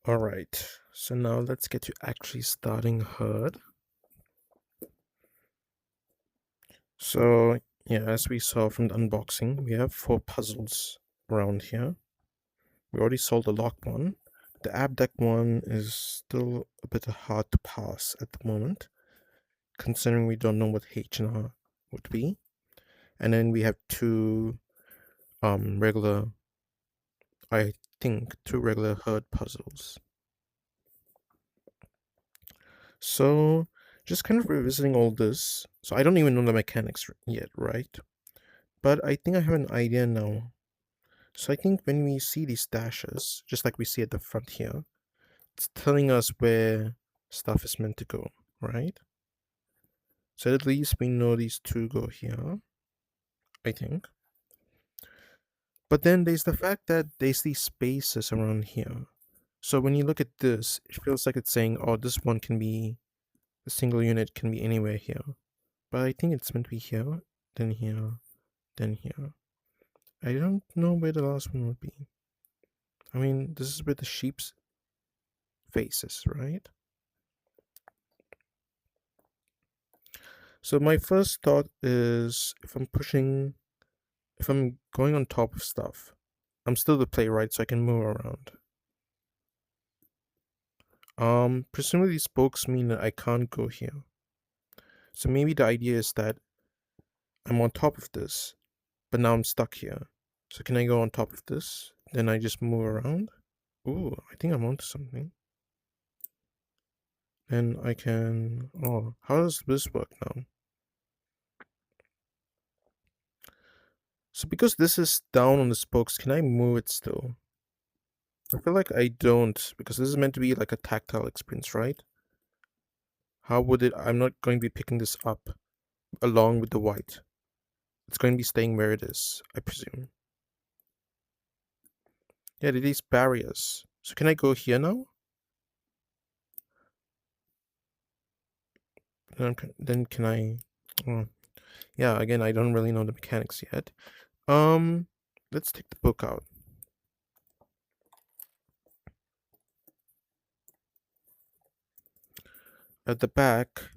Alright, so now let's get to actually starting herd. So, yeah, as we saw from the unboxing, we have 4 puzzles around here. We already solved the lock one. The abdeck one is still a bit hard to pass at the moment, considering we don't know what H and R would be. And then we have two regular, I think, two regular herd puzzles. So, just kind of revisiting all this. So I don't even know the mechanics yet, right? But I think I have an idea now. So I think when we see these dashes, just like we see at the front here, it's telling us where stuff is meant to go, right? So at least we know these two go here, I think. But then there's the fact that there's these spaces around here. So when you look at this, it feels like it's saying, oh, this one can be, a single unit can be anywhere here. But I think it's meant to be here, then here, then here. I don't know where the last one would be. I mean, this is where the sheep's faces, right? So my first thought is if I'm going on top of stuff, I'm still the playwright, so I can move around. Presumably spokes mean that I can't go here. So maybe the idea is that I'm on top of this, but now I'm stuck here. So can I go on top of this? Then I just move around? Ooh, I think I'm onto something. And I can... Oh, how does this work now? So because this is down on the spokes, can I move it still? I feel like I don't, because this is meant to be like a tactile experience, right? How would it... I'm not going to be picking this up along with the white. It's going to be staying where it is, I presume. Yeah, there are these barriers. So can I go here now? Then can I... Oh, yeah, again, I don't really know the mechanics yet. Let's take the book out. At the back,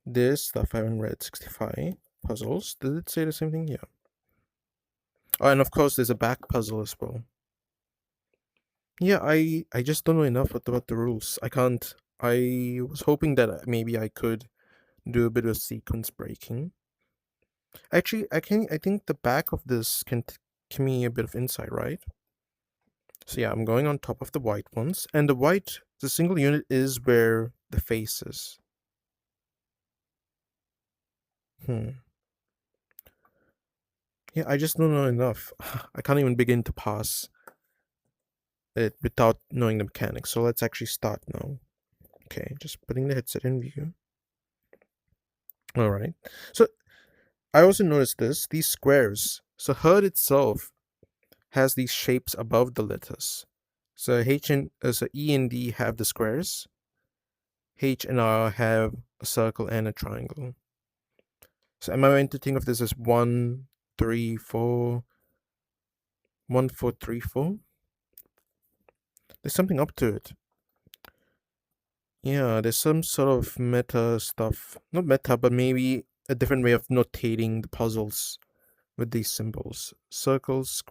there's stuff I haven't read, 65 puzzles. Did it say the same thing? Yeah. Oh, and of course, there's a back puzzle as well. Yeah, I just don't know enough about the rules. I can't. I was hoping that maybe I could do a bit of sequence breaking. Actually, I think the back of this can give me a bit of insight, right? So yeah, I'm going on top of the white ones, and the single unit is where the face is. Yeah, I just don't know enough. I can't even begin to pass it without knowing the mechanics. So let's actually start now. Okay, just putting the headset in view. All right. So I also noticed these squares. So herd itself has these shapes above the letters. So so E and D have the squares. H and R have a circle and a triangle. So am I meant to think of this as 1, 3, 4, 1, 4, 3, 4? There's something up to it. Yeah, there's some sort of meta stuff. Not meta, but maybe a different way of notating the puzzles with these symbols. Circles,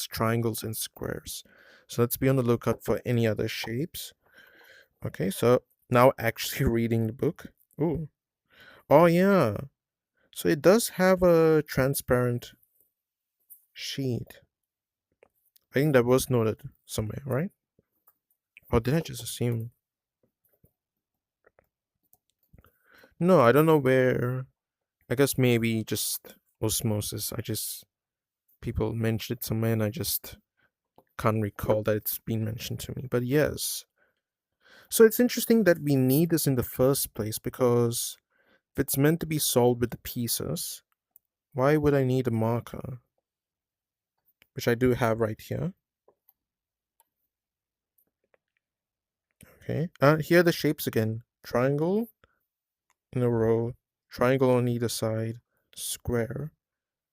triangles, and squares. So let's be on the lookout for any other shapes. Okay, so now actually reading the book. Ooh. Oh, yeah. So it does have a transparent sheet. I think that was noted somewhere, right? Or did I just assume? No, I don't know where. I guess maybe just osmosis. People mentioned it somewhere and I just can't recall that it's been mentioned to me. But yes. So it's interesting that we need this in the first place because if it's meant to be solved with the pieces, why would I need a marker? Which I do have right here. Okay. Here are the shapes again. Triangle in a row, triangle on either side, square,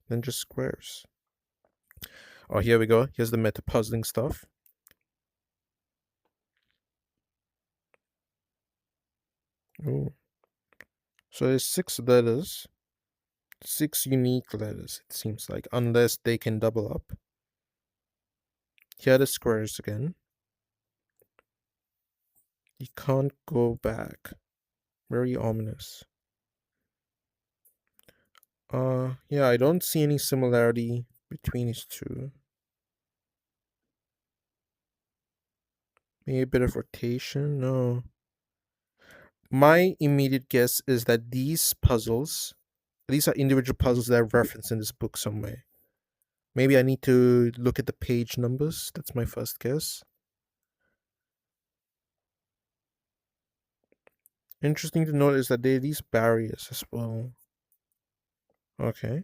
then just squares. Oh, here we go. Here's the meta puzzling stuff. Ooh. So there's six letters, six unique letters, it seems like, unless they can double up. Here are the squares again. You can't go back. Very ominous. Yeah, I don't see any similarity between these two. Maybe a bit of rotation? No. My immediate guess is that these are individual puzzles that are referenced in this book somewhere. Maybe I need to look at the page numbers. That's my first guess. Interesting to note is that there are these barriers as well. Okay.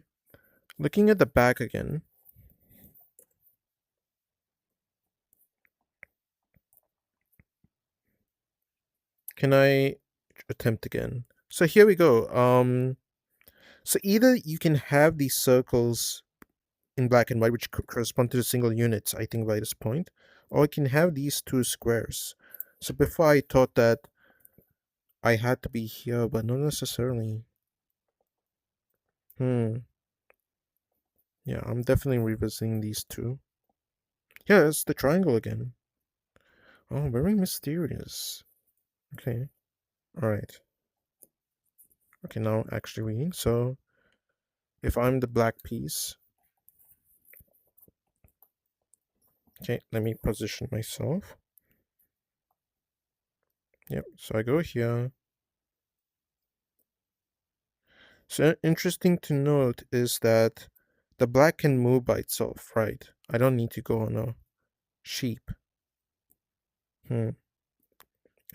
Looking at the back again. Can I attempt again? So here we go. So either you can have these circles in black and white, which correspond to the single units, I think, by this point, or I can have these two squares. So before I thought that I had to be here, but not necessarily. Hmm. Yeah, I'm definitely revisiting these two. Yeah, it's the triangle again. Oh, very mysterious. Okay. Alright. Okay, now actually reading. So, if I'm the black piece. Okay, let me position myself. Yep, so I go here. So, interesting to note is that the black can move by itself, right? I don't need to go on a sheep. Hmm.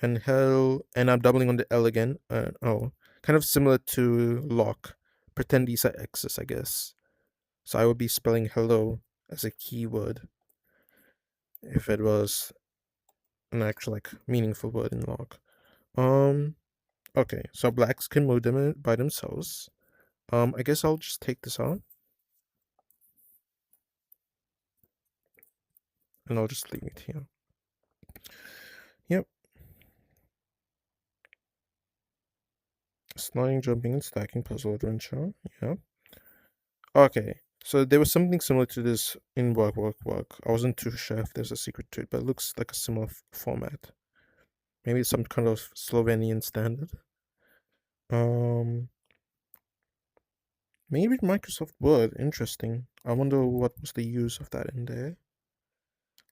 And I'm doubling on the L again. Oh, kind of similar to lock. Pretend these are X's, I guess. So I would be spelling hello as a keyword if it was an actual like meaningful word in lock. Um. Okay, so blacks can move them by themselves. I guess I'll just take this out and I'll just leave it here. Yep. Sliding, jumping, and stacking puzzle adventure. Yep. Okay. So there was something similar to this in work. I wasn't too sure if there's a secret to it, but it looks like a similar format. Maybe some kind of Slovenian standard. Um, maybe Microsoft Word. Interesting. I wonder what was the use of that in there.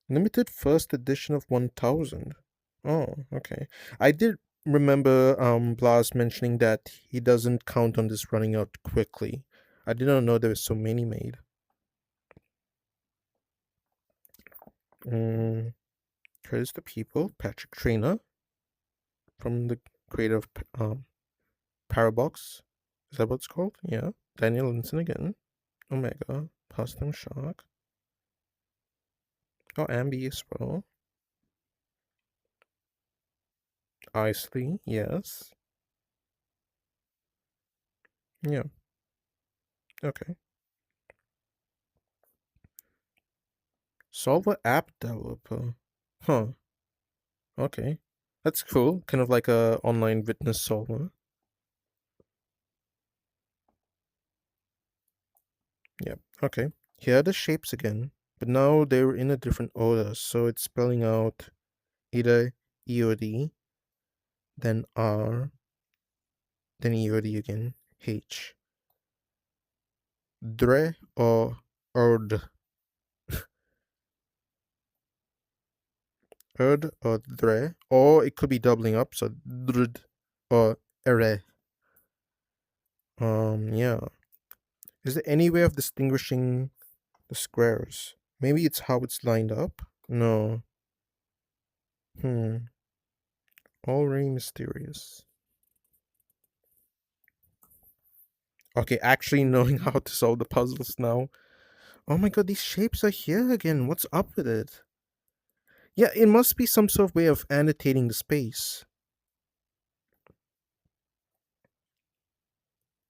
Limited first edition of 1000. Oh, okay. I did remember Blas mentioning that he doesn't count on this running out quickly. I did not know there were so many made. Mm, credits to people. Patrick Trainer from the creator of Parabox. Is that what it's called? Yeah. Daniel Linson again. Omega. Pastime Shark. Oh, Ambi as well. Isley, yes. Yeah. Okay. Solver app developer. Huh. Okay. That's cool. Kind of like a online witness solver. Yep. Okay. Here are the shapes again, but now they're in a different order, so it's spelling out either EOD, then R, then EOD again, H. Dre or Erd. Erd or Dre. Or it could be doubling up, so Drd or Ere. Yeah. Is there any way of distinguishing the squares? Maybe it's how it's lined up? No. Hmm. All very mysterious. Okay, actually knowing how to solve the puzzles now. Oh my god, these shapes are here again. What's up with it? Yeah, it must be some sort of way of annotating the space.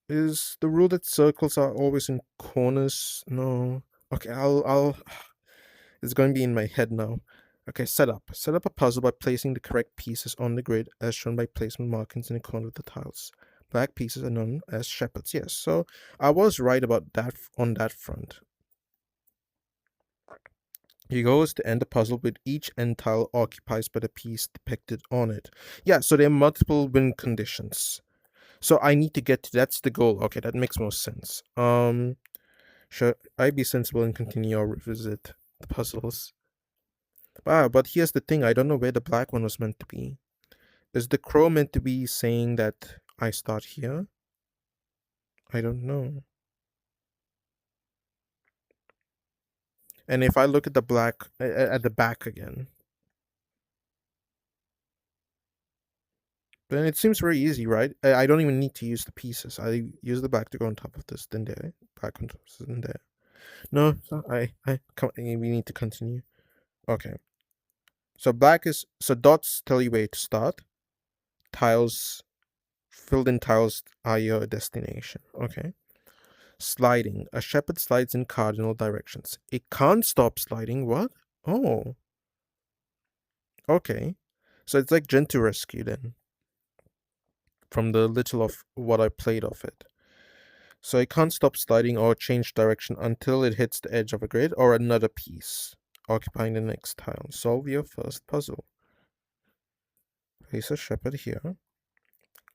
Is the rule that circles are always in corners? No. Okay, I'll it's going to be in my head now. Okay, setup. Set up a puzzle by placing the correct pieces on the grid as shown by placement markings in the corner of the tiles. Black pieces are known as shepherds. Yes, so I was right about that on that front. Your goal is to end the puzzle with each end tile occupied by the piece depicted on it. Yeah, so there are multiple win conditions. So I need to get to that's the goal. Okay, that makes more sense. Should I be sensible and continue or revisit the puzzles? Ah, but here's the thing, I don't know where the black one was meant to be. Is the crow meant to be saying that I start here? I don't know. And if I look at the black at the back again, then it seems very easy, right? I don't even need to use the pieces. I use the black to go on top of this, then there, black on top of this, then there. No, we need to continue. Okay. So black is so dots tell you where to start. Tiles, filled in tiles are your destination. Okay. Sliding. A shepherd slides in cardinal directions. It can't stop sliding. What? Oh, okay. So it's like Gentle Rescue then, from the little of what I played of it. So it can't stop sliding or change direction until it hits the edge of a grid or another piece, occupying the next tile. Solve your first puzzle. Place a shepherd here.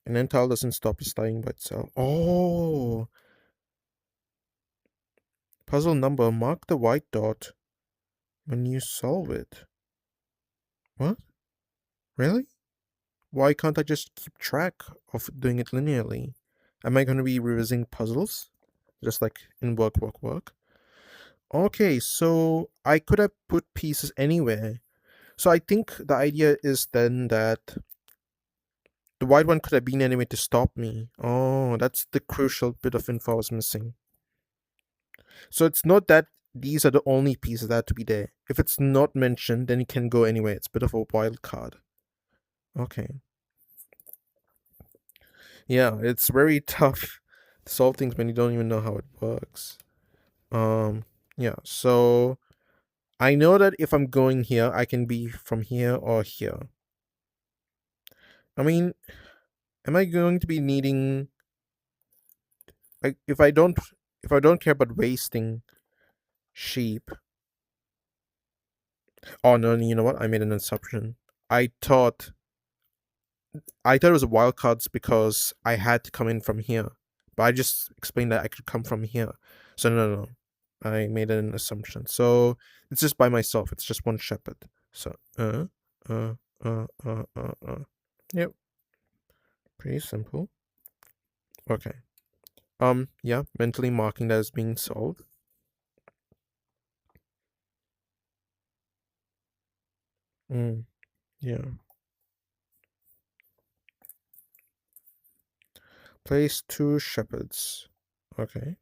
And then tile doesn't stop sliding by itself. Oh! Puzzle number. Mark the white dot when you solve it. What? Really? Why can't I just keep track of doing it linearly? Am I going to be revisiting puzzles? Just like in work. Okay, so I could have put pieces anywhere. So I think the idea is then that the white one could have been anywhere to stop me. Oh, that's the crucial bit of info I was missing. So it's not that these are the only pieces that have to be there. If it's not mentioned, then it can go anywhere. It's a bit of a wild card. Okay. Yeah, it's very tough to solve things when you don't even know how it works. Yeah, so I know that if I'm going here, I can be from here or here. I mean, am I going to be needing like if I don't care about wasting sheep. Oh no, you know what? I made an assumption. I thought it was wild cards because I had to come in from here. But I just explained that I could come from here. So no. I made an assumption. So it's just by myself. It's just one shepherd. So Yep. Pretty simple. Okay. Yeah, mentally marking that as being solved. Yeah. Place 2 shepherds. Okay.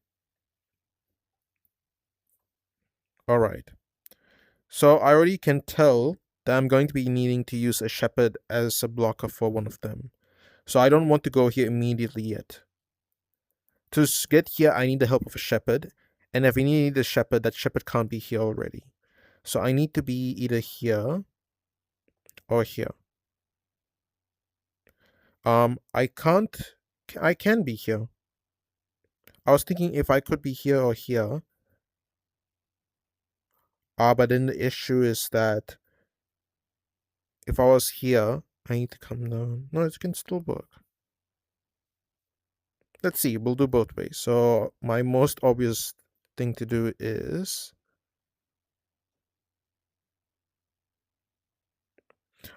Alright. So I already can tell that I'm going to be needing to use a shepherd as a blocker for one of them. So I don't want to go here immediately yet. To get here, I need the help of a shepherd. And if I need a shepherd, that shepherd can't be here already. So I need to be either here or here. I can't... I can be here. I was thinking if I could be here or here. But then the issue is that if I was here, I need to come down. No, it can still work. Let's see, we'll do both ways. So my most obvious thing to do is...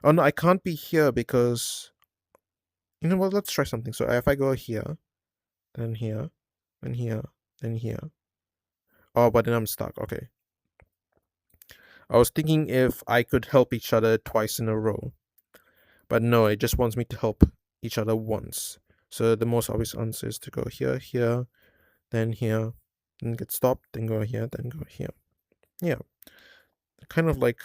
Oh no, I can't be here because... You know what, let's try something. So if I go here, then here, then here, then here. Oh, but then I'm stuck. Okay. I was thinking if I could help each other twice in a row. But no, it just wants me to help each other once. So the most obvious answer is to go here, then get stopped, then go here, then go here. Yeah. Kind of like,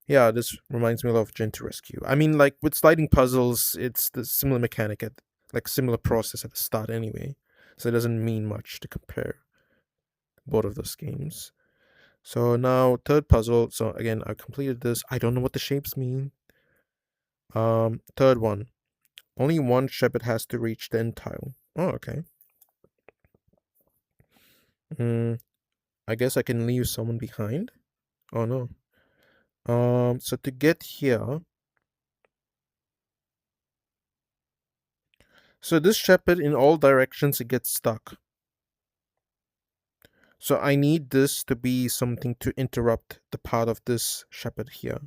yeah, this reminds me a lot of Gentle Rescue. I mean, like with sliding puzzles, it's the similar mechanic similar process at the start anyway. So it doesn't mean much to compare both of those games. So now third puzzle. So again, I completed this. I don't know what the shapes mean. Third one. Only one shepherd has to reach the end tile. Oh, okay. Hmm. I guess I can leave someone behind. Oh no. So to get here, so this shepherd in all directions it gets stuck. So I need this to be something to interrupt the part of this shepherd here.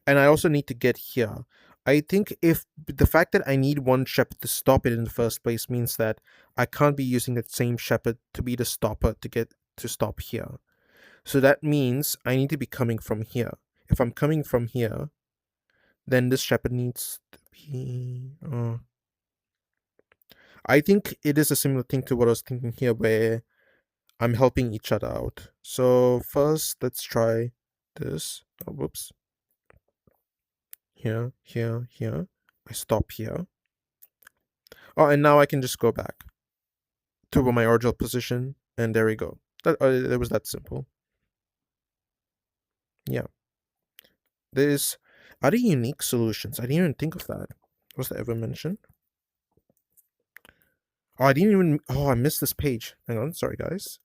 And I also need to get here. I think if the fact that I need one shepherd to stop it in the first place means that I can't be using that same shepherd to be the stopper to get to stop here. So that means I need to be coming from here. If I'm coming from here, then this shepherd needs to be. I think it is a similar thing to what I was thinking here, where I'm helping each other out. So first, let's try this. Oh, whoops. Here, here, here. I stop here. Oh, and now I can just go back to my original position, and there we go. That it was that simple. Yeah, there's other unique solutions. I didn't even think of that. Was that ever mentioned? Oh, I didn't even. Oh, I missed this page. Hang on, sorry guys.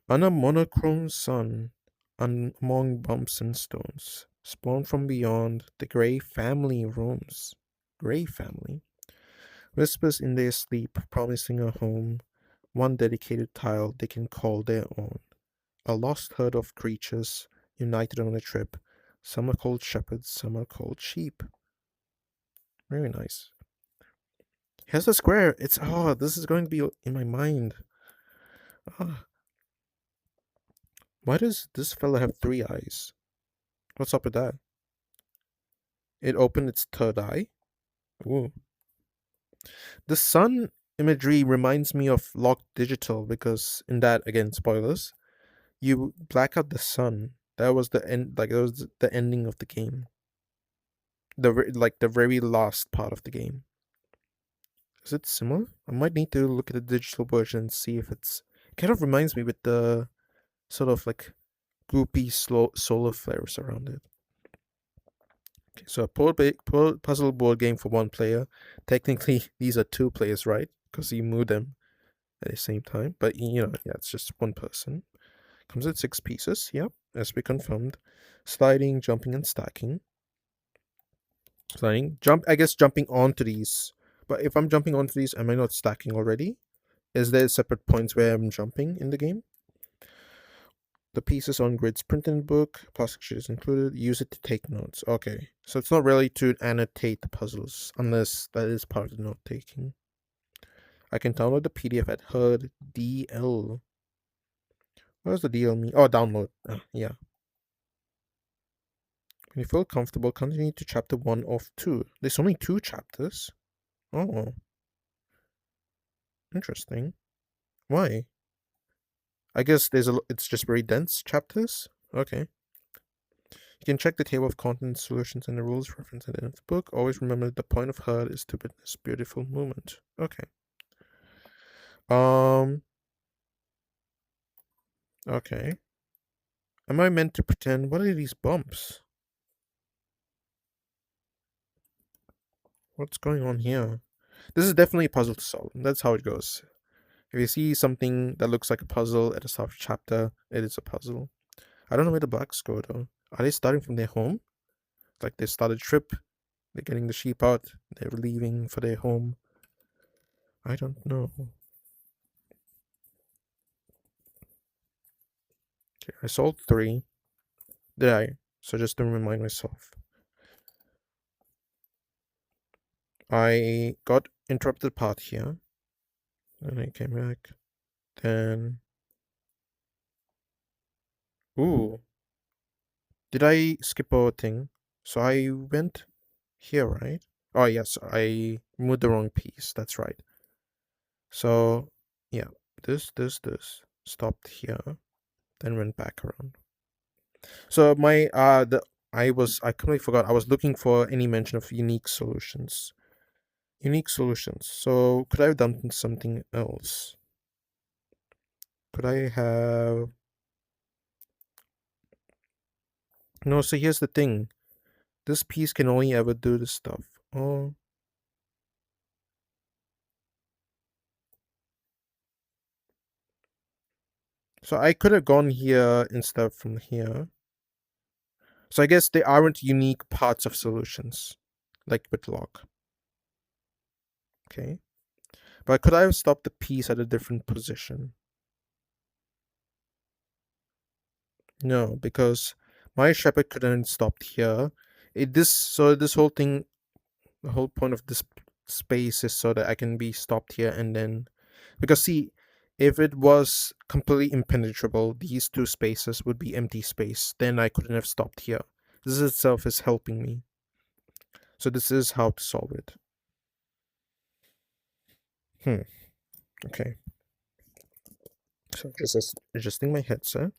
On a monochrome sun, among bumps and stones, spawned from beyond the Grey family roams. Grey family whispers in their sleep, promising a home, one dedicated tile they can call their own. A lost herd of creatures united on a trip. Some are called shepherds, some are called sheep. Very nice. Here's the square. It's this is going to be in my mind. Ah, why does this fella have three eyes? What's up with that? It opened its third eye. Ooh. The sun imagery reminds me of Locked Digital because in that, again, spoilers, you black out the sun. That was the end. Like that was the ending of the game. The very last part of the game. Is it similar? I might need to look at the digital version and see if it's. It kind of reminds me with the sort of like goopy slow solar flares around it. Okay, so a puzzle board game for one player. Technically, these are two players, right? Because you move them at the same time. But yeah, it's just one person. Comes with 6 pieces. Yep, as we confirmed. Sliding, jumping, and stacking. Sliding, jump. I guess jumping onto these. But if I'm jumping onto these, am I not stacking already? Is there separate points where I'm jumping in the game? The pieces on grids printed in the book, plastic sheet is included. Use it to take notes. Okay, so it's not really to annotate the puzzles, unless that is part of the note taking. I can download the PDF at HUD DL. What does the DL mean? Oh, download. Yeah. When you feel comfortable, continue to chapter 1 of 2. There's only 2 chapters. Oh, interesting. Why? I guess it's just very dense chapters. Okay. You can check the table of contents, solutions, and the rules referenced at the end of the book. Always remember that the point of HUD is to witness beautiful movement. Okay. Um. Okay. Am I meant to pretend? What are these bumps? What's going on here? This is definitely a puzzle to solve. That's how it goes. If you see something that looks like a puzzle at the start of a chapter, it is a puzzle. I don't know where the blacks go though. Are they starting from their home? Like they start a trip, they're getting the sheep out, they're leaving for their home. I don't know. Okay, I sold 3. Did I? So just to remind myself. I got interrupted part here. Then I came back. Then. Ooh. Did I skip over a thing? So I went here, right? Oh, yes, I moved the wrong piece. That's right. So, yeah, this. Stopped here, then went back around. So I completely forgot. I was looking for any mention of unique solutions. Unique solutions. So could I have done something else? Could I have... No, so here's the thing. This piece can only ever do this stuff. Oh, so I could have gone here instead from here. So I guess they aren't unique parts of solutions, like with lock. Okay. But could I have stopped the piece at a different position? No, because my shepherd couldn't stopped here. This whole thing, the whole point of this space is so that I can be stopped here and then, because see, if it was completely impenetrable, these two spaces would be empty space. Then I couldn't have stopped here. This itself is helping me. So this is how to solve it. Hmm. Okay. So just adjusting my headset.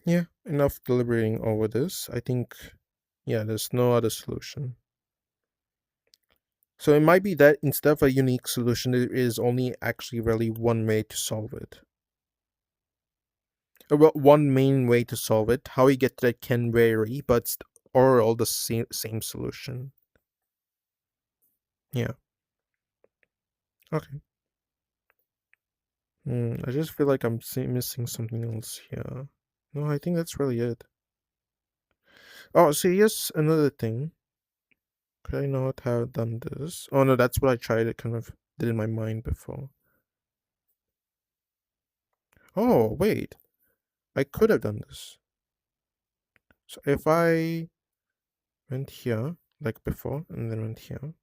Yeah, enough deliberating over this. I think, yeah, there's no other solution. So it might be that instead of a unique solution, there is only actually really one way to solve it. Well, one main way to solve it. How you get to that can vary, but it's overall the same solution. Yeah. Okay. I just feel like I'm missing something else here. No, I think that's really it. Oh, so here's another thing. Could I not have done this? Oh no, that's what I tried to kind of did in my mind before. Oh, wait. I could have done this. So if I went here, like before, and then went here.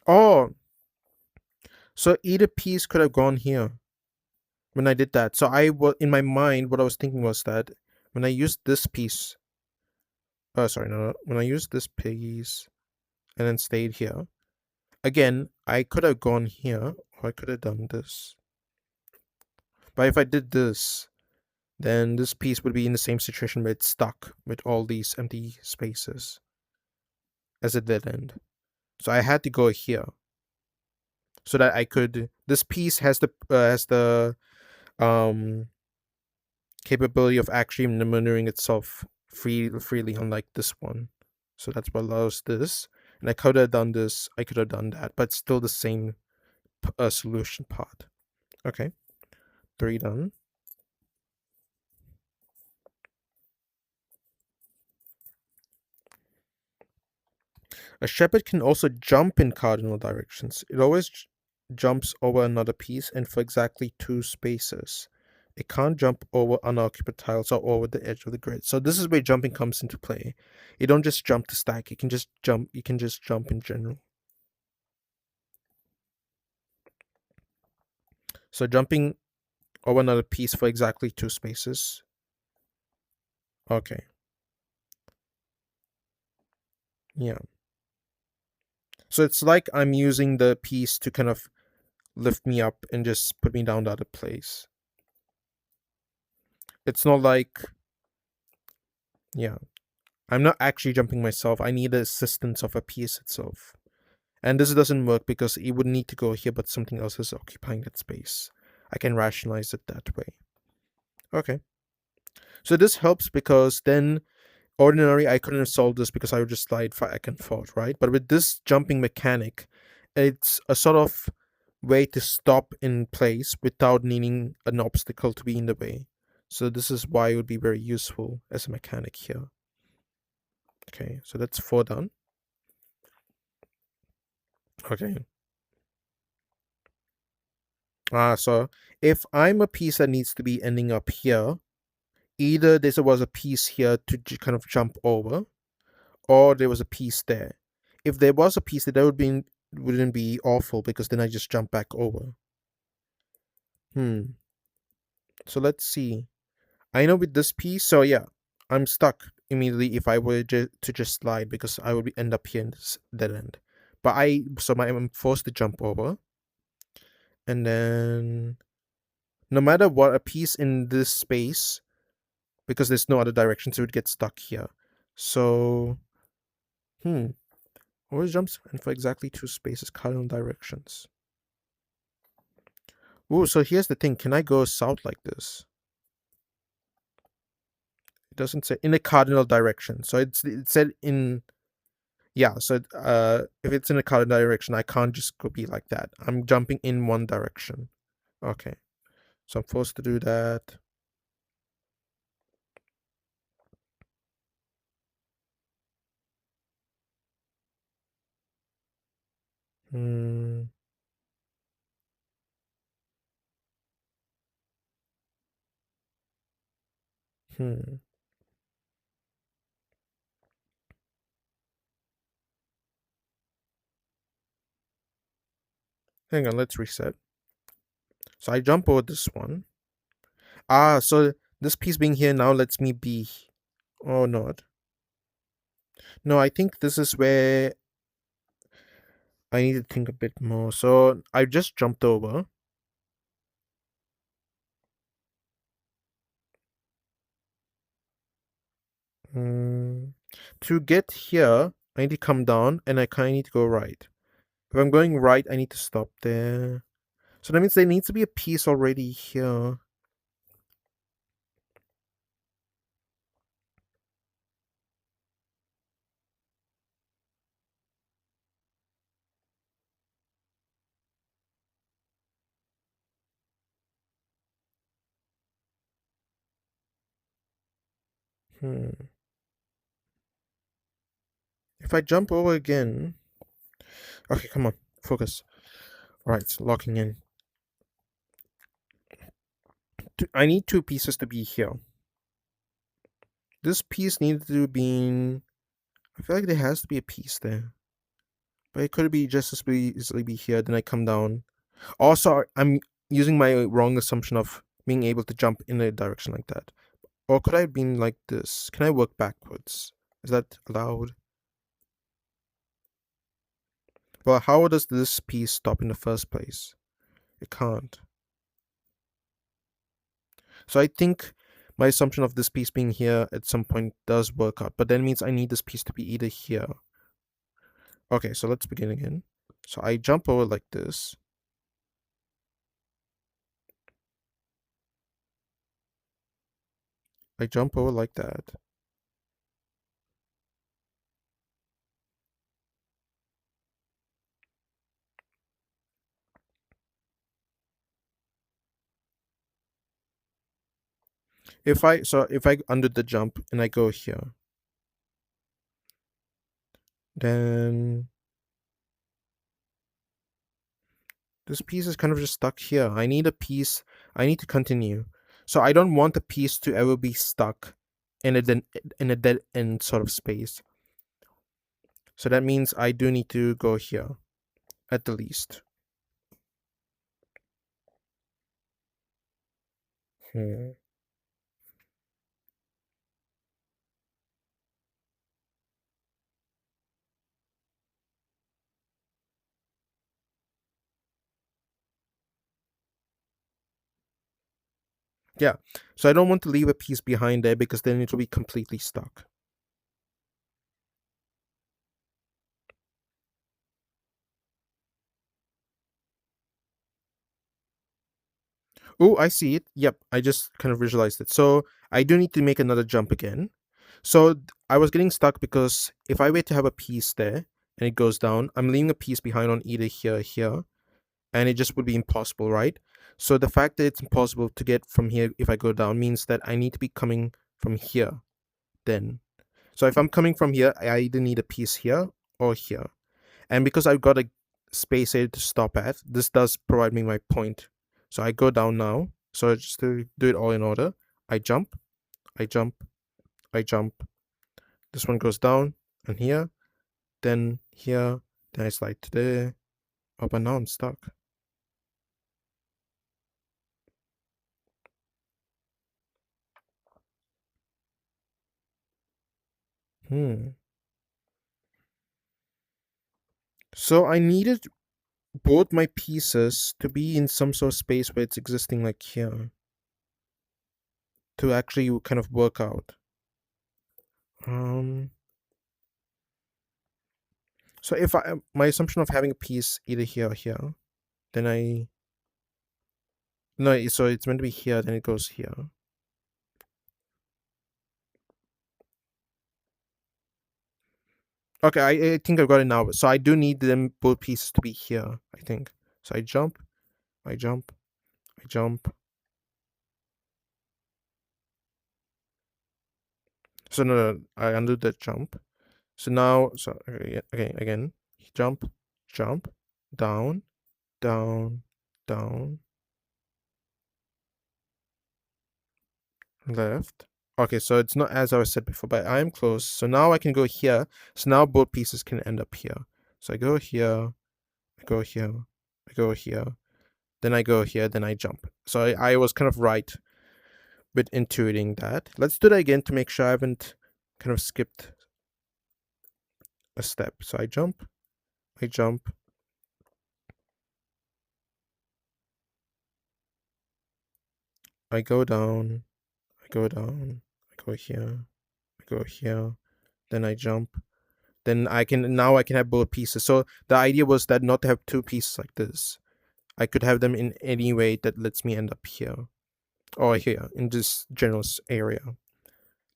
Oh, so either piece could have gone here when I did that. So I was in my mind, what I was thinking was that when I used this piece, sorry, no, when I used this piece and then stayed here, again, I could have gone here or I could have done this. But if I did this, then this piece would be in the same situation where it's stuck with all these empty spaces as a dead end. So I had to go here so that I could. This piece has the um capability of actually maneuvering itself freely, unlike this one. So that's what allows this. And I could have done this. I could have done that, but still the same solution part. Okay, 3 done. A shepherd can also jump in cardinal directions. It always jumps over another piece and for exactly 2 spaces. It can't jump over unoccupied tiles or over the edge of the grid. So this is where jumping comes into play. You don't just jump to stack. You can just jump. You can just jump in general. So jumping over another piece for exactly 2 spaces. Okay. Yeah. So it's like I'm using the piece to kind of lift me up and just put me down the other place. It's not like, yeah, I'm not actually jumping myself. I need the assistance of a piece itself. And this doesn't work because it would need to go here, but something else is occupying that space. I can rationalize it that way. Okay. So this helps because then ordinary I couldn't have solved this because I would just slide back and forth, right? But with this jumping mechanic, it's a sort of way to stop in place without needing an obstacle to be in the way. So this is why it would be very useful as a mechanic here. Okay, so that's 4 done. Okay. So if I'm a piece that needs to be ending up here, either there was a piece here to kind of jump over, or there was a piece there. If there was a piece there, that wouldn't be awful because then I just jump back over. So let's see. I know with this piece, so yeah, I'm stuck immediately if I were to just slide because I would end up here in this dead end. But I'm forced to jump over, and then no matter what, a piece in this space, because there's no other direction, so it would get stuck here. So, hmm, always jumps and for exactly two spaces, cardinal directions. Ooh, so here's the thing. Can I go south like this? It doesn't say in a cardinal direction. So it said in, yeah. So if it's in a cardinal direction, I can't just go be like that. I'm jumping in one direction. Okay, so I'm forced to do that. Hmm. Hmm. Hang on, let's reset. So I jump over this one. Ah, so this piece being here now lets me be. Oh, not. No, I think this is where I need to think a bit more. So I just jumped over. Hmm. To get here, I need to come down and I kind of need to go right. If I'm going right, I need to stop there. So that means there needs to be a piece already here. Hmm. If I jump over again. Okay, come on. Focus. Right, locking in. I need two pieces to be here. This piece needs to be. I feel like there has to be a piece there. But it could be just as easily be here, then I come down. Also, I'm using my wrong assumption of being able to jump in a direction like that. Or could I have been like this? Can I work backwards? Is that allowed? Well, how does this piece stop in the first place? It can't. So I think my assumption of this piece being here at some point does work out, but that means I need this piece to be either here. Okay, so let's begin again. So I jump over like this. I jump over like that. If I undo the jump and I go here, then this piece is kind of just stuck here. I need a piece. I need to continue. So I don't want the piece to ever be stuck in a dead end sort of space. So that means I do need to go here at the least. Hmm. Yeah. So I don't want to leave a piece behind there because then it will be completely stuck. Oh, I see it. Yep, I just kind of visualized it. So I do need to make another jump again. So I was getting stuck because if I were to have a piece there and it goes down, I'm leaving a piece behind on either here or here, and it just would be impossible, right? So the fact that it's impossible to get from here if I go down means that I need to be coming from here then. So if I'm coming from here, I either need a piece here or here. And because I've got a space here to stop at, this does provide me my point. So I go down now. So just to do it all in order, I jump, I jump, I jump. This one goes down and here, then I slide to there. Oh, but now I'm stuck. Hmm. So I needed. both my pieces to be in some sort of space where it's existing like here to actually kind of work out. Um, so if I my assumption of having a piece either here or here, then I no, so it's meant to be here, then it goes here. Okay, I think I've got it now. So I do need them both pieces to be here, I think. So I jump, I jump, I jump. So no, I undo the jump. So now, so okay, again, jump, jump, down, down, down, left. Okay, so it's not as I said before, but I am close. So now I can go here. So now both pieces can end up here. So I go here, I go here, I go here, then I go here, then I jump. So I was kind of right with intuiting that. Let's do that again to make sure I haven't kind of skipped a step. So I jump, I jump, I go down, I go down, I go here, I go here, then I jump. Then I can have both pieces. So the idea was that not to have two pieces like this. I could have them in any way that lets me end up here or here in this general area.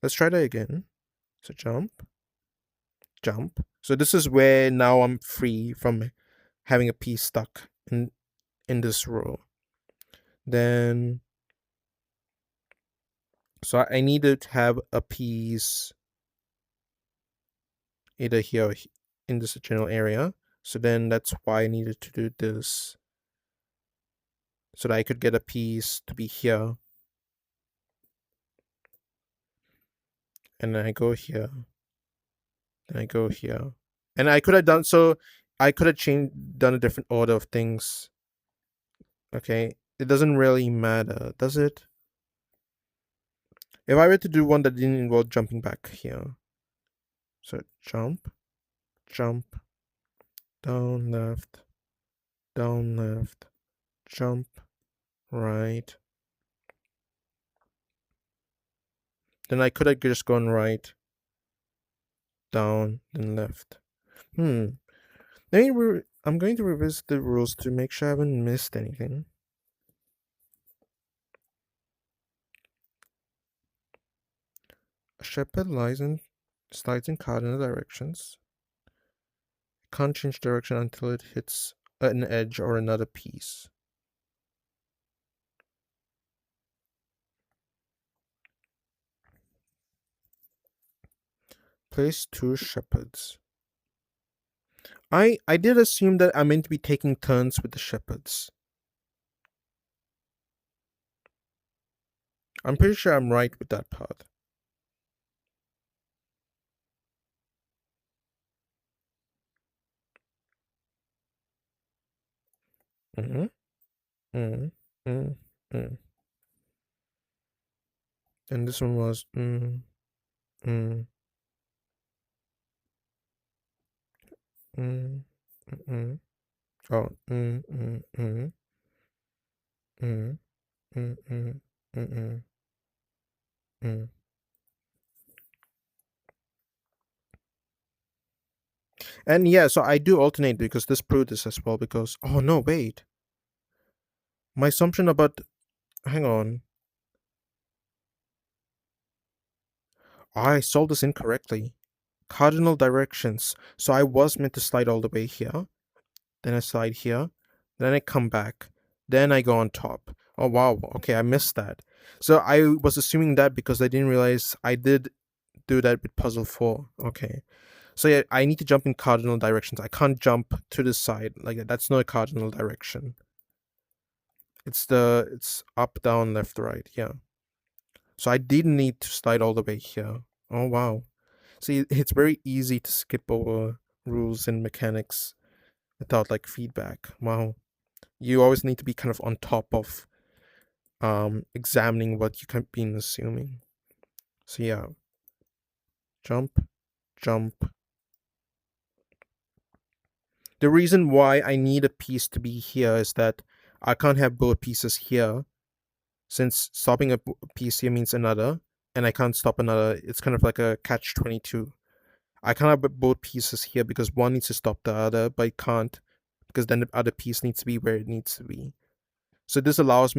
Let's try that again. So jump, jump. So this is where now I'm free from having a piece stuck in this row. Then so I needed to have a piece either here or in this general area. So then that's why I needed to do this so that I could get a piece to be here. And then I go here. Then I go here. And I could have done so I could have done a different order of things. Okay. It doesn't really matter, does it? If I were to do one that didn't involve jumping back here. So jump, jump, down left, jump, right. Then I could have just gone right, down, then left. I'm going to revisit the rules to make sure I haven't missed anything. A shepherd slides in cardinal directions. Can't change direction until it hits an edge or another piece. Place two shepherds. I did assume that I'm meant to be taking turns with the shepherds. I'm pretty sure I'm right with that part. Mm-hmm. Mm-hmm. Mm-hmm. And this one was mm, mm, mm. Oh, mm, mm, mm, mm. And yeah, so I do alternate because this proved this as well. Because oh no, wait, my assumption about hang on, I solved this incorrectly. Cardinal directions. So I was meant to slide all the way here. Then I slide here. Then I come back. Then I go on top. Oh wow. Okay, I missed that. So I was assuming that because I didn't realize I did do that with puzzle 4. Okay. So yeah, I need to jump in cardinal directions. I can't jump to the side like that. That's not a cardinal direction. It's up, down, left, right. Yeah. So I didn't need to slide all the way here. Oh wow. See, it's very easy to skip over rules and mechanics without like feedback. Wow. You always need to be kind of on top of examining what you can been assuming. So yeah. Jump, jump, The reason why I need a piece to be here is that I can't have both pieces here, since stopping a piece here means another, and I can't stop another. It's kind of like a catch-22. I can't have both pieces here because one needs to stop the other, but it can't because then the other piece needs to be where it needs to be. So this allows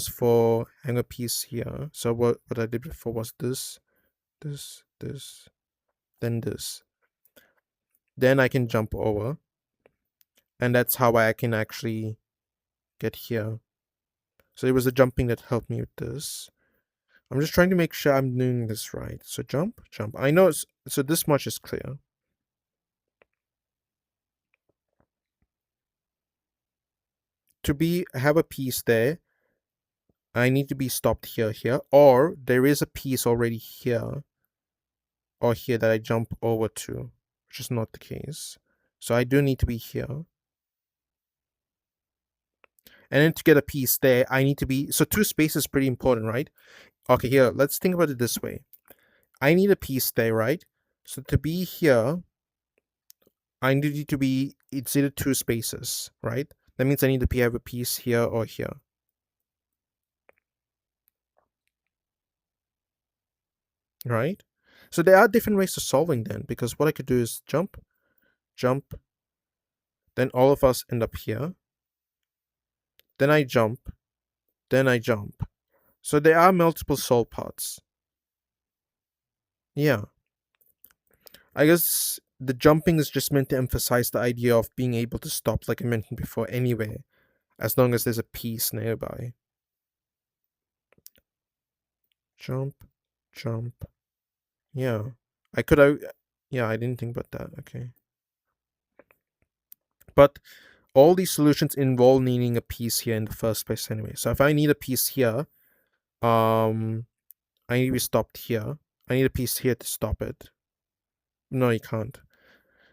for hang a piece here. So what I did before was this, then this. Then I can jump over, and that's how I can actually get here. So it was the jumping that helped me with this. I'm just trying to make sure I'm doing this right. So jump, jump. I know so this much is clear. To have a piece there, I need to be stopped here, or there is a piece already here or here that I jump over to, which is not the case. So I do need to be here. And then to get a piece there, I need to be, so two spaces is pretty important, right? Okay, here, let's think about it this way. I need a piece there, right? So to be here, I need it to be, it's either two spaces, right? That means I need to have a piece here or here. Right? So there are different ways of solving then, because what I could do is jump, jump, then all of us end up here. Then I jump, then I jump. So there are multiple solve paths. Yeah. I guess the jumping is just meant to emphasize the idea of being able to stop, like I mentioned before, anywhere, as long as there's a piece nearby. Jump, jump. Yeah. I didn't think about that. Okay. But all these solutions involve needing a piece here in the first place anyway. So if I need a piece here, I need to be stopped here. I need a piece here to stop it. No, you can't.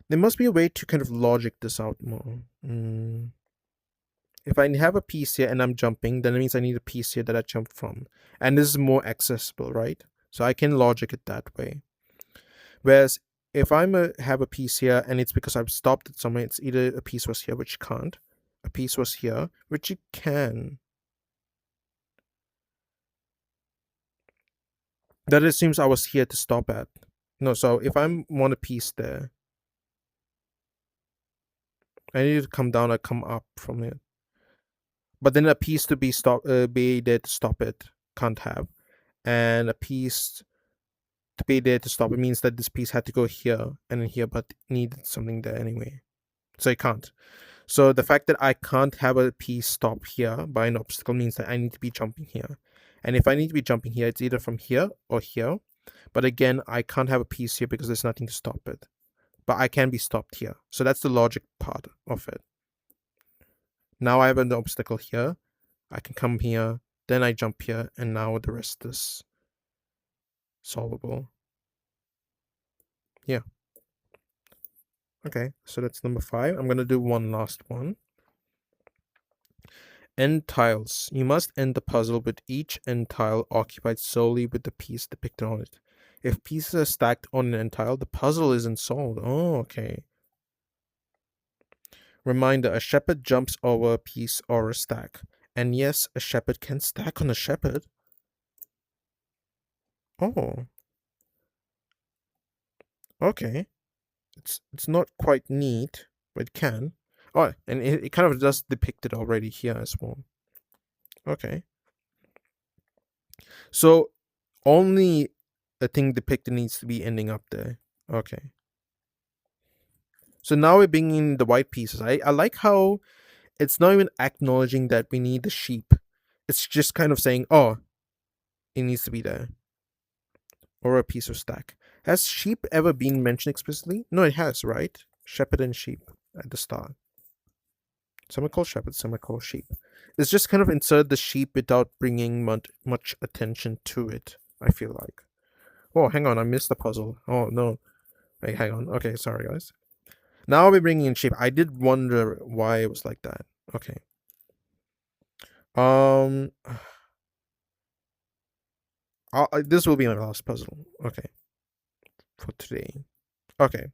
There must be a way to kind of logic this out more. If I have a piece here and I'm jumping, then it means I need a piece here that I jump from. And this is more accessible, right? So I can logic it that way. Whereas if have a piece here and it's because I've stopped it somewhere, it's either a piece was here, which you can't. A piece was here, which you can. That assumes I was here to stop at. No, so if I want a piece there, I need to come down or come up from it. But then a piece to be there to stop it, can't have. And a piece to be there to stop it means that this piece had to go here and then here, but needed something there anyway. So it can't. So the fact that I can't have a piece stop here by an obstacle means that I need to be jumping here. And if I need to be jumping here, it's either from here or here. But again, I can't have a piece here because there's nothing to stop it. But I can be stopped here. So that's the logic part of it. Now I have an obstacle here. I can come here, then I jump here, and now the rest is solvable. Yeah. Okay, so that's number 5. I'm going to do one last one. End tiles. You must end the puzzle with each end tile occupied solely with the piece depicted on it. If pieces are stacked on an end tile, the puzzle isn't solved. Oh, okay. Reminder, a shepherd jumps over a piece or a stack. And yes, a shepherd can stack on a shepherd. Oh. Okay. It's not quite neat, but it can. Oh, and it kind of does depict it already here as well. Okay. So only a thing depicted needs to be ending up there. Okay. So now we're bringing in the white pieces. I like how it's not even acknowledging that we need the sheep. It's just kind of saying, oh, it needs to be there. Or a piece of stack. Has sheep ever been mentioned explicitly? No, it has, right? Shepherd and sheep at the start. Some are called shepherds, some are called sheep. It's just kind of insert the sheep without bringing much attention to it, I feel like. Oh, hang on, I missed the puzzle. Oh, no. Wait, hang on. Okay, sorry, guys. Now we're bringing in sheep. I did wonder why it was like that. Okay. Um, this will be my last puzzle. Okay. For today. Okay.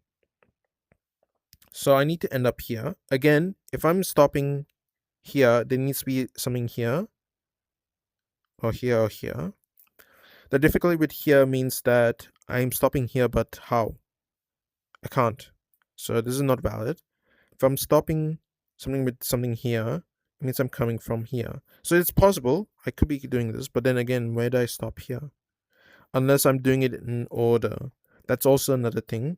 So I need to end up here. Again, if I'm stopping here, there needs to be something here, or here, or here. The difficulty with here means that I'm stopping here, but how? I can't. So this is not valid. If I'm stopping something with something here, it means I'm coming from here. So it's possible I could be doing this, but then again, where do I stop here? Unless I'm doing it in order. That's also another thing.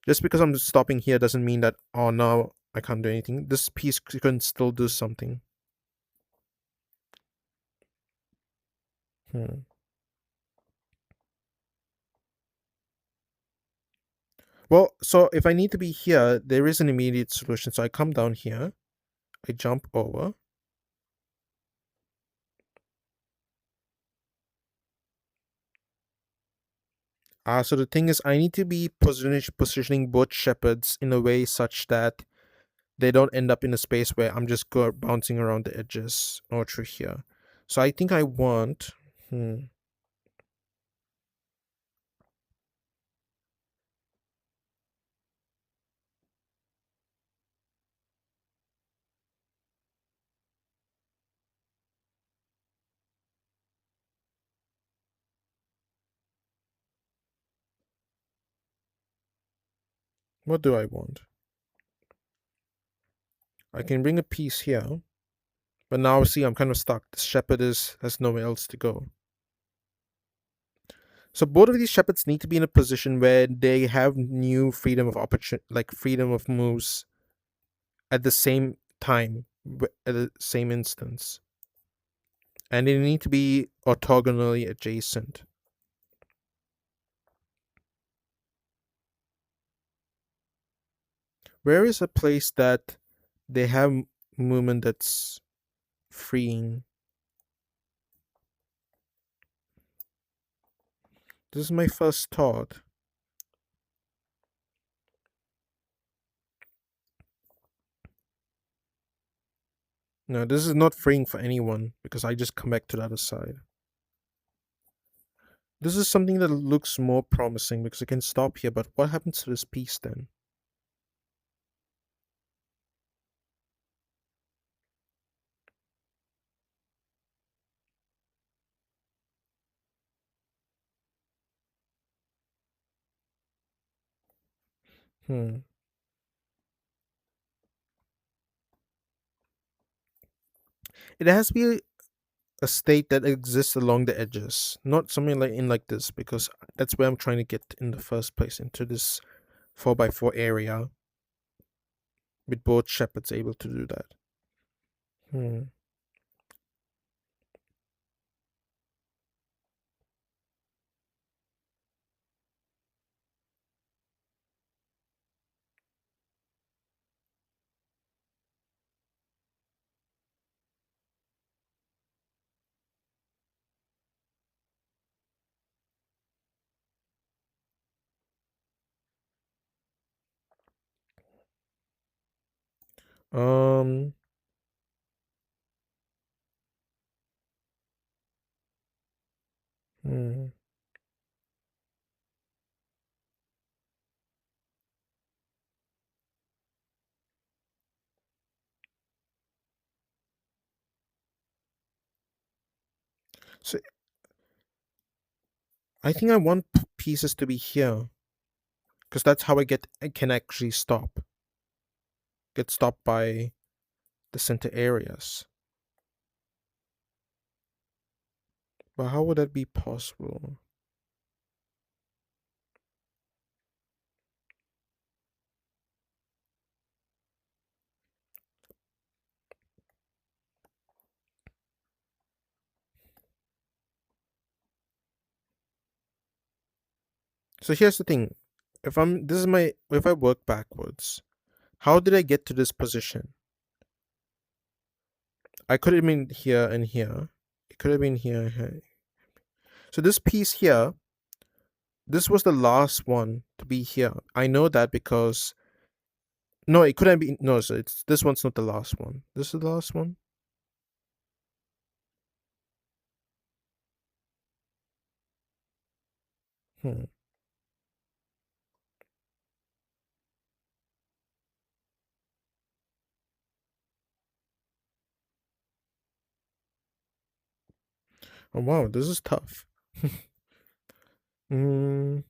Just because I'm stopping here doesn't mean that, oh, now I can't do anything. This piece can still do something. Hmm. Well, so if I need to be here, there is an immediate solution. So I come down here, I jump over. So the thing is, I need to be positioning both shepherds in a way such that they don't end up in a space where I'm just bouncing around the edges or through here. So I think I want. Hmm, what do I want? I can bring a piece here, but now see I'm kind of stuck. The shepherd has nowhere else to go. So both of these shepherds need to be in a position where they have new freedom of opportunity, like freedom of moves at the same time, at the same instance, and they need to be orthogonally adjacent. Where is a place that they have movement that's freeing? This is my first thought. No, this is not freeing for anyone because I just come back to the other side. This is something that looks more promising because I can stop here, but what happens to this piece then? Hmm. It has to be a state that exists along the edges, not something like this, because that's where I'm trying to get in the first place, into this 4x4 area with both shepherds able to do that. Hmm. Um. Hmm. So I think I want pieces to be here because that's how I can actually get stopped by the center areas. But how would that be possible? So here's the thing. If I work backwards, how did I get to this position? I could have been here and here. It could have been here and here. So this piece here, this was the last one to be here. I know that because no, it couldn't be. No, so it's this one's not the last one. This is the last one. Hmm. Oh wow, this is tough. mm,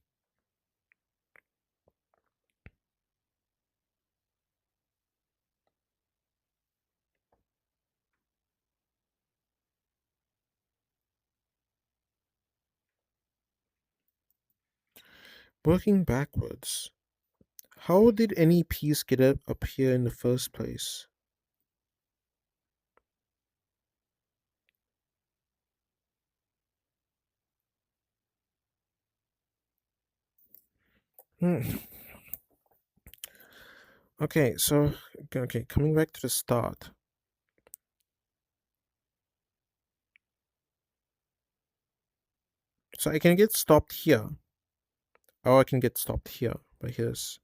Working backwards. How did any piece get up here in the first place? Hmm. Okay, so okay, coming back to the start. So I can get stopped here, or I can get stopped here by his.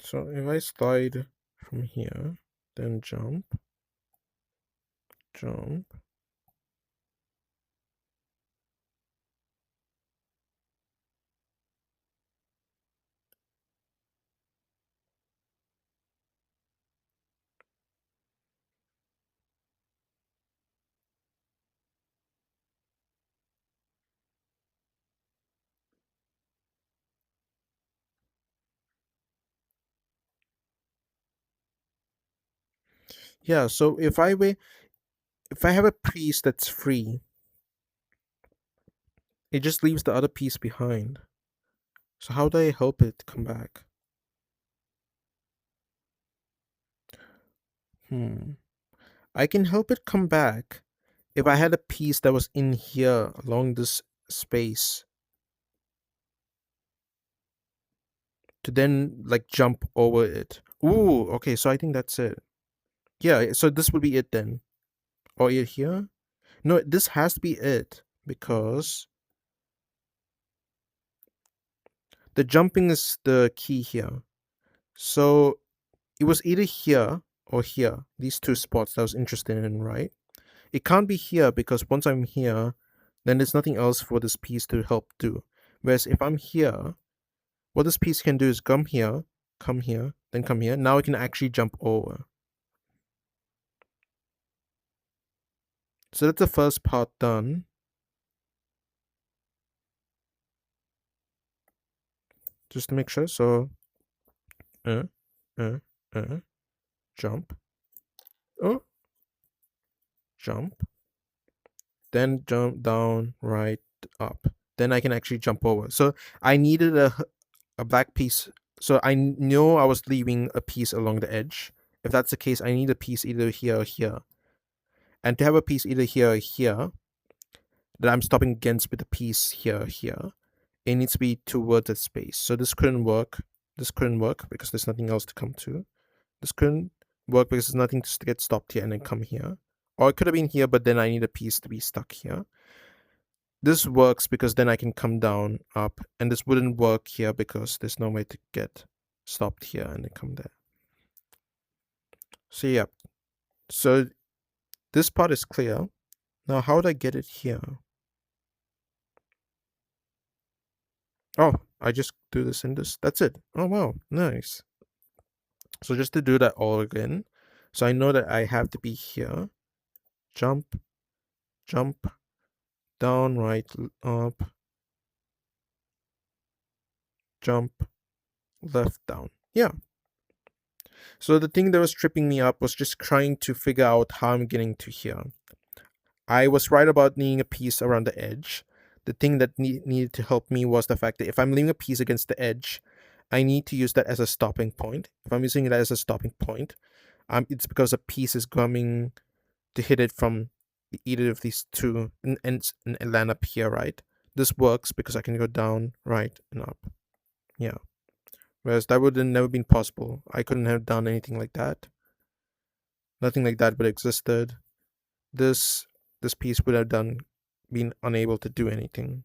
So if I slide from here, then jump, jump. Yeah, so if I have a piece that's free, it just leaves the other piece behind. So how do I help it come back? Hmm. I can help it come back if I had a piece that was in here along this space to then like jump over it. Ooh, okay, so I think that's it. Yeah, so this would be it then. Or it here? No, this has to be it because the jumping is the key here. So it was either here or here, these two spots that I was interested in, right? It can't be here because once I'm here, then there's nothing else for this piece to help do. Whereas if I'm here, what this piece can do is come here, then come here. Now I can actually jump over. So that's the first part done. Just to make sure. So, uh, uh, uh, jump, oh, jump, then jump down, right, up. Then I can actually jump over. So I needed a black piece. So I know I was leaving a piece along the edge. If that's the case, I need a piece either here or here. And to have a piece either here or here that I'm stopping against with a piece here or here, it needs to be towards that space. So this couldn't work. This couldn't work because there's nothing else to come to. This couldn't work because there's nothing to get stopped here and then come here. Or it could have been here, but then I need a piece to be stuck here. This works because then I can come down, up, and this wouldn't work here because there's no way to get stopped here and then come there. So yeah, so this part is clear. Now how would I get it here? Oh, I just do this and this. That's it. Oh wow, nice. So just to do that all again, so I know that I have to be here. Jump, jump, down, right, up, jump, left, down. Yeah. So the thing that was tripping me up was just trying to figure out how I'm getting to here. I was right about needing a piece around the edge. The thing that needed to help me was the fact that if I'm leaving a piece against the edge, I need to use that as a stopping point. If I'm using it as a stopping point, it's because a piece is coming to hit it from either of these two and land up here, right? This works because I can go down, right, and up. Yeah. Whereas that would have never been possible. I couldn't have done anything like that. Nothing like that would have existed. This this piece would have been unable to do anything.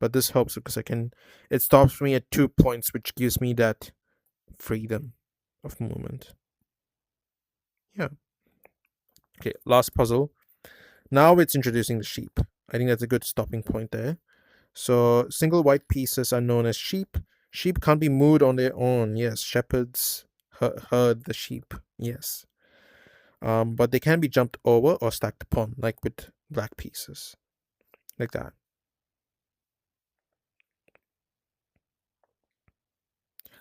But this helps because it stops me at 2 points, which gives me that freedom of movement. Yeah. Okay, last puzzle. Now it's introducing the sheep. I think that's a good stopping point there. So single white pieces are known as sheep. Sheep can't be moved on their own. Yes, shepherds herd the sheep. Yes. But they can be jumped over or stacked upon, like with black pieces, like that.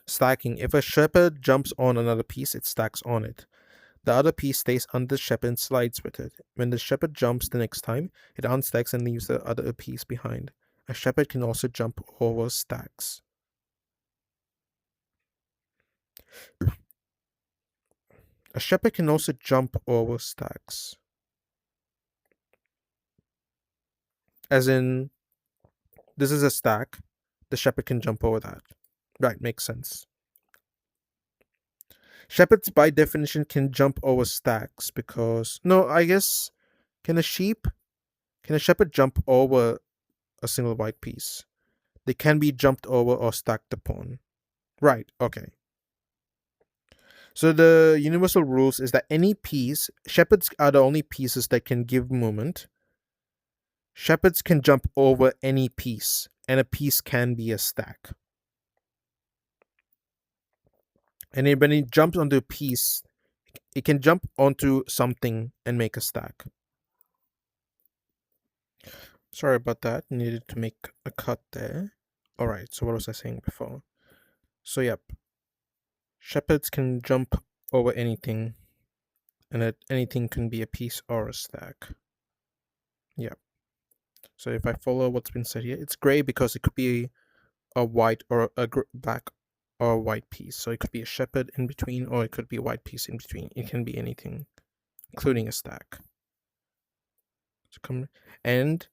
Stacking. If a shepherd jumps on another piece, it stacks on it. The other piece stays under the shepherd and slides with it. When the shepherd jumps the next time, it unstacks and leaves the other piece behind. A shepherd can also jump over stacks. A shepherd can also jump over stacks. As in, this is a stack. The shepherd can jump over that. Right, makes sense. Shepherds, by definition, can jump over stacks because. No, I guess. Can a sheep. Can a shepherd jump over a single white piece? They can be jumped over or stacked upon. Right, okay. So the universal rules is that any piece, shepherds are the only pieces that can give movement. Shepherds can jump over any piece, and a piece can be a stack. And when it jumps onto a piece, it can jump onto something and make a stack. Sorry about that. Needed to make a cut there. Alright, so what was I saying before? So, yep. Shepherds can jump over anything, and anything can be a piece or a stack. Yep. So if I follow what's been said here, it's gray because it could be a white or a black or a white piece. So it could be a shepherd in between, or it could be a white piece in between. It can be anything, including a stack. And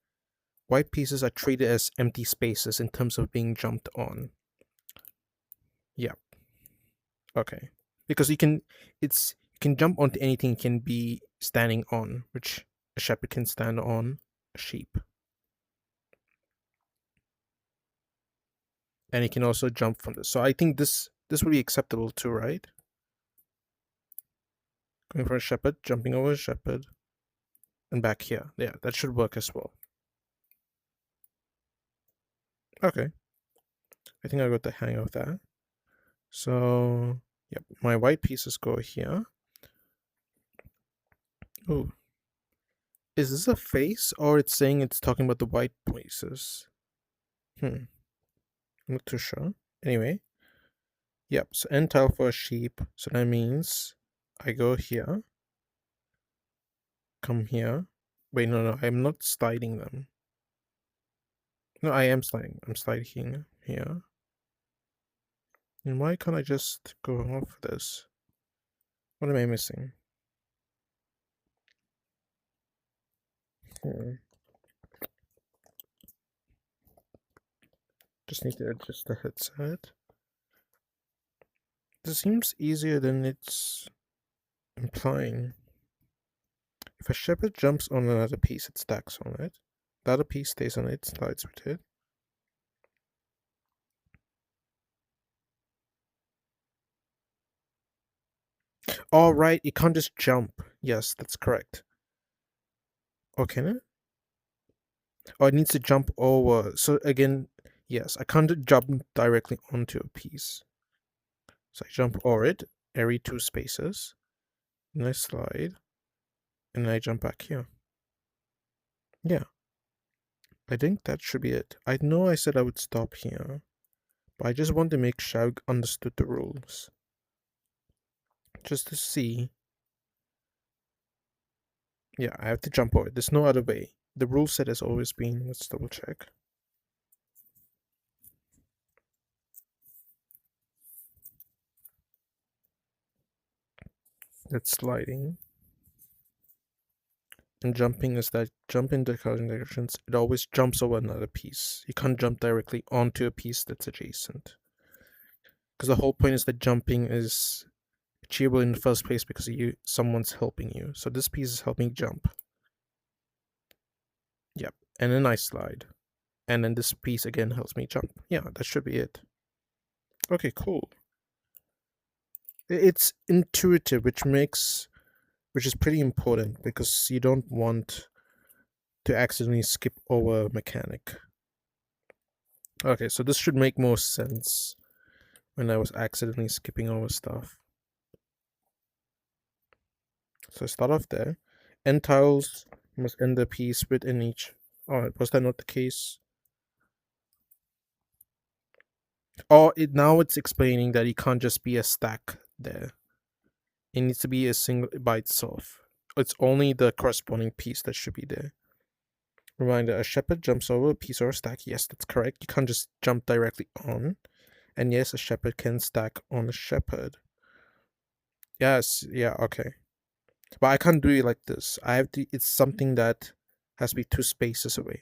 white pieces are treated as empty spaces in terms of being jumped on. Yeah. Okay. Because you can jump onto anything you can be standing on, which a shepherd can stand on a sheep. And it can also jump from this. So I think this would be acceptable too, right? Going for a shepherd, jumping over a shepherd, and back here. Yeah, that should work as well. Okay. I think I got the hang of that. So, yep, my white pieces go here. Oh. Is this a face, or it's saying it's talking about the white pieces? I'm not too sure. Anyway. Yep, so end tile for a sheep. So that means I go here. Come here. Wait, no, I'm not sliding them. No, I am sliding. I'm sliding here. And why can't I just go off this? What am I missing? Just need to adjust the headset. This seems easier than it's implying. If a shepherd jumps on another piece, it stacks on it. The other piece stays on it, slides with it. Oh, right, it can't just jump. Yes, that's correct. Oh, can it? Oh, it needs to jump over. So again, yes, I can't jump directly onto a piece. So I jump over it every 2 spaces. And I slide. And I jump back here. Yeah. I think that should be it. I know I said I would stop here. But I just want to make sure I understood the rules. Just to see. Yeah, I have to jump over it. There's no other way. The rule set has always been, let's double check. That's sliding. And jumping is that jump in the collision directions. It always jumps over another piece. You can't jump directly onto a piece that's adjacent. Because the whole point is that jumping is achievable in the first place because someone's helping you. So this piece is helping jump. Yep. And then I slide. and then this piece again helps me jump. Yeah, that should be it. Okay, cool. It's intuitive, which is pretty important because you don't want to accidentally skip over a mechanic. Okay, so this should make more sense when I was accidentally skipping over stuff. So I start off there. End tiles must end the piece within each. Oh, was that not the case? Oh, now it's explaining that it can't just be a stack there. It needs to be a single by itself. It's only the corresponding piece that should be there. Reminder, a shepherd jumps over a piece or a stack. Yes, that's correct. You can't just jump directly on. And yes, a shepherd can stack on a shepherd. Yes, yeah, okay. But I can't do it like this. I have to, it's something that has to be 2 spaces away.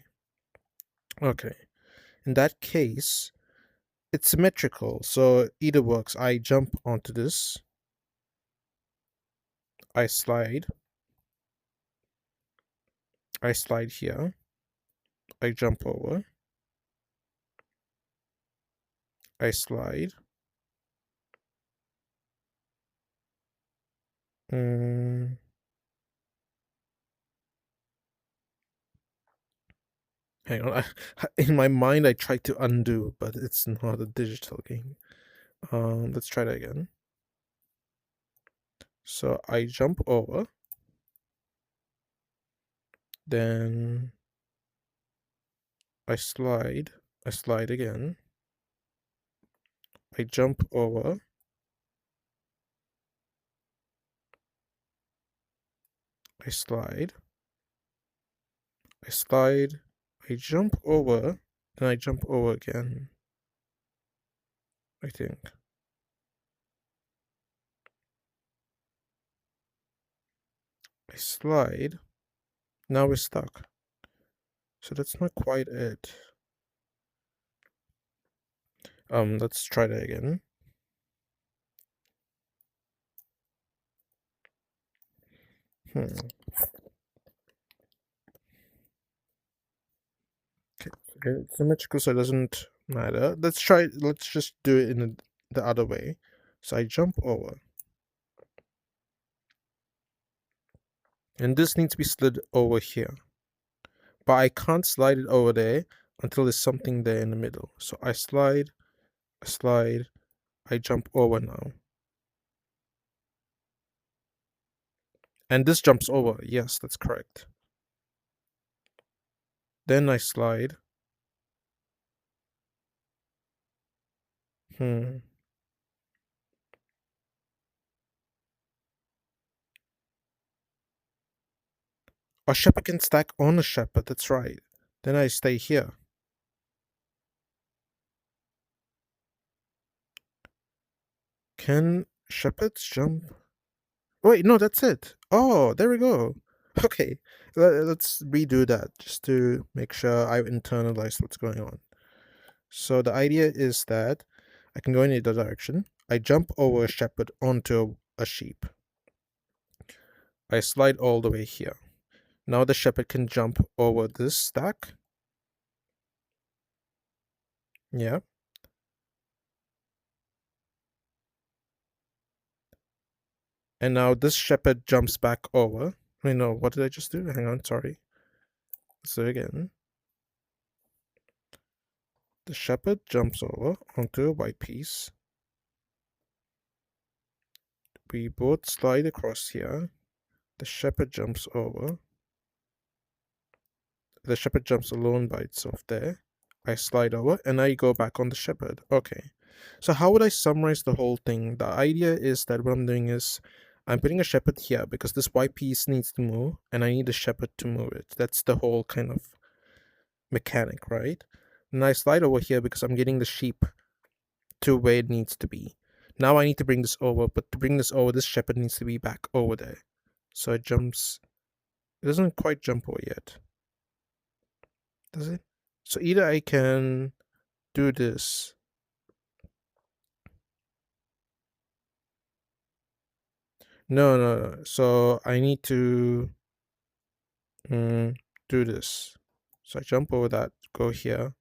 Okay. In that case, it's symmetrical, so either works. I jump onto this. I slide. I slide here. I jump over. I slide. Mm, hang on. In my mind, I tried to undo, but it's not a digital game. Let's try that again. So I jump over. Then I slide. I slide again. I jump over. I slide. I slide. I jump over. And I jump over again. I think. I slide. Now we're stuck. So that's not quite it. Let's try that again. Hmm. Okay, it's symmetrical, so it doesn't matter. Let's try. Let's just do it in the other way. So I jump over, and this needs to be slid over here. But I can't slide it over there until there's something there in the middle. So I slide, I jump over now. And this jumps over. Yes, that's correct. Then I slide. Hmm. A shepherd can stack on a shepherd, that's right. Then I stay here. Can shepherds jump? Wait, no, that's it. Oh, there we go. Okay, let's redo that just to make sure I've internalized what's going on. So the idea is that I can go in either direction. I jump over a shepherd onto a sheep. I slide all the way here. Now the shepherd can jump over this stack. Yeah. And now this shepherd jumps back over. Wait, no, what did I just do? Hang on, sorry. So again, the shepherd jumps over onto a white piece. We both slide across here. The shepherd jumps over. The shepherd jumps alone by itself there. I slide over, and I go back on the shepherd. Okay. So how would I summarize the whole thing? The idea is that what I'm doing is I'm putting a shepherd here because this white piece needs to move, and I need the shepherd to move it. That's the whole kind of mechanic, right? And I slide over here because I'm getting the sheep to where it needs to be. Now I need to bring this over, but to bring this over, this shepherd needs to be back over there. So it jumps. It doesn't quite jump over yet, does it? So either I can do this. No, no, no. So I need to do this. So I jump over that go here.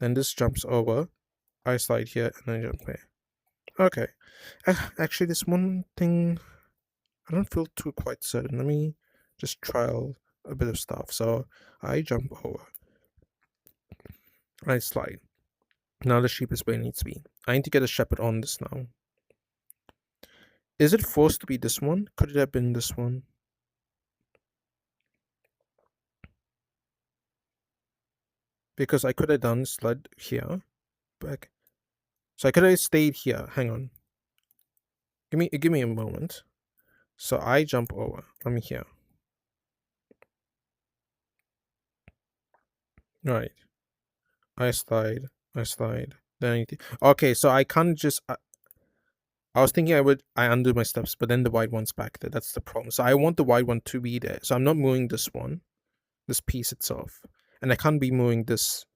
Then this jumps over. I slide here and then jump here. Okay. Actually, this one thing I don't feel too quite certain. Let me just trial a bit of stuff. So I jump over. I slide. Now the sheep is where it needs to be. I need to get a shepherd on this now. Is it forced to be this one? Could it have been this one? Because I could have done sled here. Back. So I could have stayed here. Hang on. Give me a moment. So I jump over. I'm here. Right. I slide. Then I need to... Okay, so I can't just... I was thinking I undo my steps, but then the white one's back there. That's the problem. So I want the white one to be there. So I'm not moving this one, this piece itself. And I can't be moving this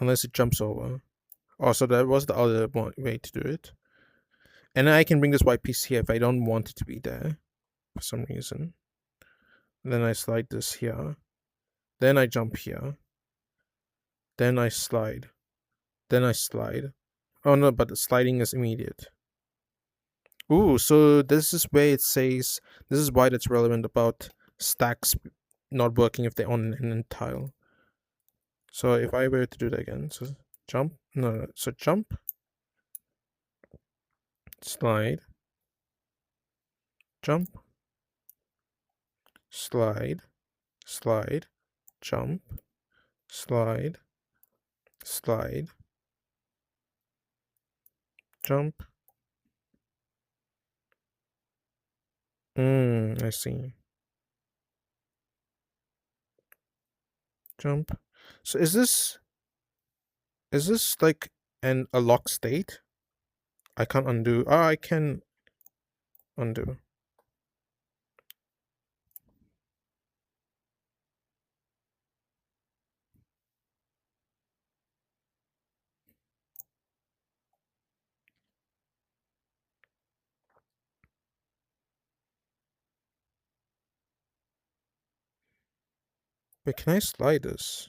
unless it jumps over. Oh, so that was the other way to do it. And I can bring this white piece here if I don't want it to be there for some reason. Then I slide this here. Then I jump here. Then I slide. Then I slide. Oh no, but the sliding is immediate. Ooh, so this is where it says, this is why that's relevant about stacks not working if they're on an end tile. So if I were to do that again, so jump, no, so jump, slide, jump, slide, slide, jump, slide, slide, jump. I see. Jump. So is this like a lock state? I can't undo. Oh, I can undo. But can I slide this?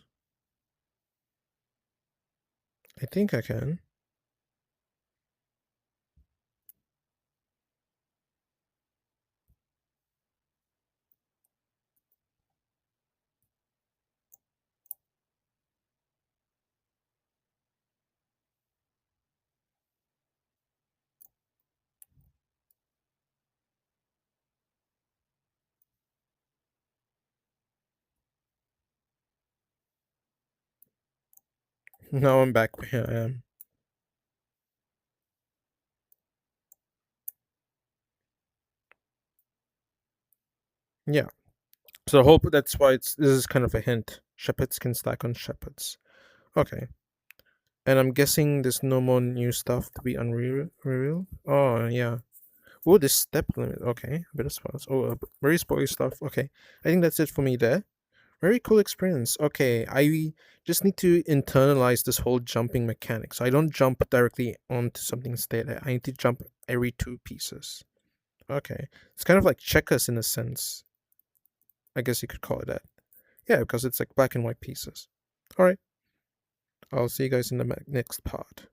I think I can. Now I'm back where I am. Yeah. So that's why this is kind of a hint. Shepherds can stack on shepherds. Okay. And I'm guessing there's no more new stuff to be revealed. Oh yeah. Oh, this step limit. Okay, a bit of spots. Oh, very spoily stuff. Okay, I think that's it for me there. Very cool experience. Okay, I just need to internalize this whole jumping mechanic. So I don't jump directly onto something instead. I need to jump every 2 pieces. Okay, it's kind of like checkers in a sense. I guess you could call it that. Yeah, because it's like black and white pieces. All right, I'll see you guys in the next part.